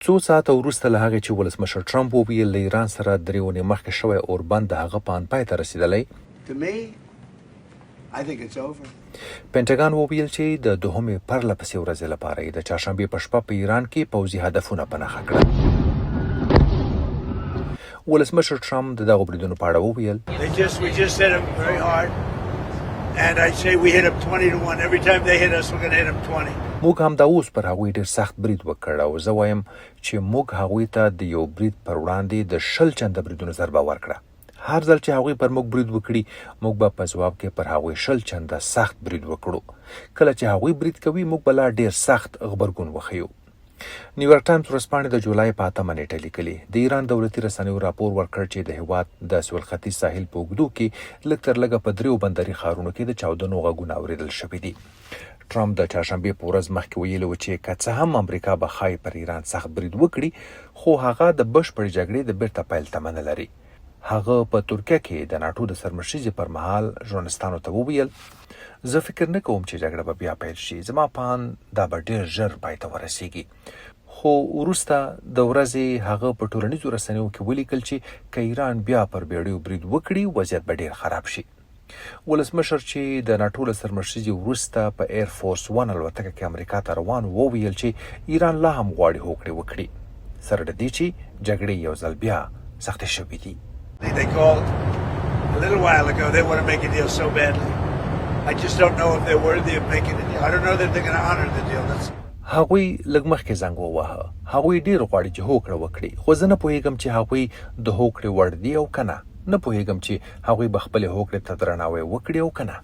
څو ساعته وروسته له هغې چې ولسمشر ټرمپ وویل له ایران سره 3 اونۍ مخکې شوی اوربند د هغه په ان پای ته رسېدلی، پنټګان وویل چې د دوهمې پرله پسې ورځې لپاره یې د چهارشنبې په شپه په ایران کې پوځي هدفونه په نښه کړل. ولسمشر ټرمپ د دغو بریدونو په اړه وویل موږ هم دا اوس پر هغوی ډېر سخت برید وکړ او زه وایم چې موږ هغوی ته د یو برید پر وړاندې د 20 چنده بریدونو ضربه ورکړه. هر ځل چې هغوی پر موږ برید وکړي موږ به په ځواب کې پر هغوی 20 چنده سخت برید وکړو. کله چې هغوی برید کوي موږ به لا ډېر سخت غبرګون وښیو. نیویارک ټایمز ورځپاڼې د جولای په 8 نیټه لیکلي د ایران دولتي رسنیو راپور ورکړ چې د هېواد د سویل ختیځ ساحل په اوږدو کې لږ تر لږه په 3 بندري ښارونو کې د چاودنو غږونه اورېدل شوي دي. ټرمپ د چهارشنبې په ورځ مخکې ویلي و چې که څه هم امریکا به ښایي پر ایران سخت برید وکړي خو هغه د بشپړې جګړې د بیرته پیل تمه نه لري. هغه په ترکیه کې د ناټو د سرمشریزې پر مهال ژورنالستانو ته وویل زه فکر نه کوم چې جګړه به بیا پیل شي، زما په اند دا به ډېر ژر پای ته ورسیږي. خو وروسته د ورځې هغه په ټولنیزو رسنیو کې ولیکل چې که ایران بیا پر بیړیو برید وکړي وضعیت به ډېر خراب شي. ولسمشر چې د ناټو له سرمشریزې وروسته په ایر فورس 1 الوتکه کې امریکا ته روان وویل چې ایران لا هم غواړي هوکړې وکړي، سره د دې چې جګړې یو ځل بیا سختې شوې دي. They called a little while ago. They want to make a deal so badly. I just don't know if they're worthy of making a deal. I don't know that they're going to honor the deal. هغوی لږ مخکې زنګ وواهه. هغوی ډېر غواړي چې هوکړه وکړي، خو زه نه پوهېږم چې هغوی د هوکړې وړ دي او که نه. نه پوهېږم چې هغوی به خپلې هوکړې ته درناوی وکړي او که نه.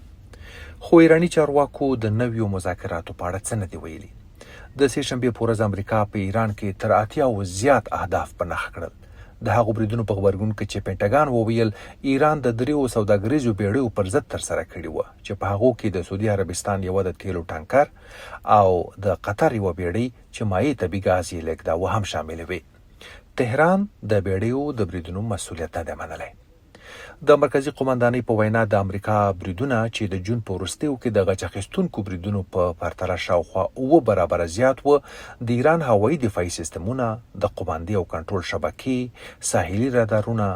خو ایراني چارواکو د نویو مذاکراتو په اړه څه نه دي ویلي. د سې شنبې په ورځ امریکا په ایران کې تر 80 زیات اهداف په نښه کړل. د هغو بریدونو په غبرګون کې چې پنټګان وویل ایران د 3 سوداګریزو بیړیو پر ضد ترسره کړي وه چې په هغو کې د سعودي عربستان یوه د تیلو ټانکر او د قطر یوه بیړۍ چې مایع طبیعي ګاز یې لیږداوه هم شاملې وې. تهران د بیړیو د بریدونو مسؤلیت نه دی منلی. د مرکزي قومندانۍ په وینا د امریکا بریدونه چې د جون په وروستیو کې د غچ اخیستونکو بریدونو په پرتله شاوخوا 9 برابره زیات و. د ایران هوایي دفاعي سیستمونه، د قوماندې او کنټرول شبکې، ساحلي رادارونه،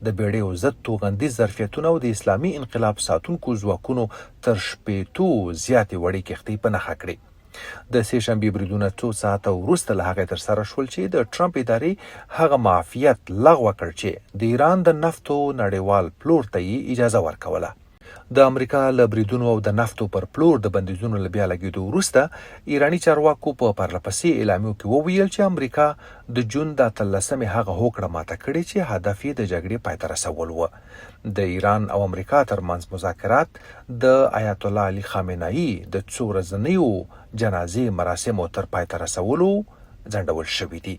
د بیړیو ضد توغندي ظرفیتونه او د اسلامي انقلاب ساتونکو ځواکونو تر 80 زیاتې وړې کښتۍ په نښه کړې. د سې شنبې بریدونه څو ساعته وروسته له هغې ترسره شول چې د ټرمپ ادارې هغه معافیت لغوه کړ چې د ایران د نفتو نړیوال پلور ته یې اجازه ورکوله. د امریکا له بریدونو او د نفتو پر پلور د بندیزونو له بیا لګېدو وروسته ایراني چارواکو په پرله پسې اعلامیو کې وویل چې امریکا د جون د 13 هغه هوکړه ماته کړې چې هدف یې د جګړې پای ته رسول و. د ایران او امریکا ترمنځ مذاکرات د آیت الله علي خامنه‌ای د 2 ورځنیو جنازې مراسمو تر پای ته رسولو ځنډول شوي دي.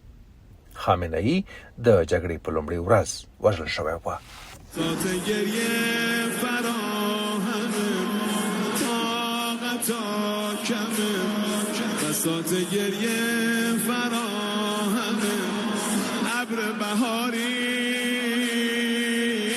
خامنه‌ای د جګړې په لومړۍ ورځ وژل شوی و. ساعته گریه فراهمه ابر بهاری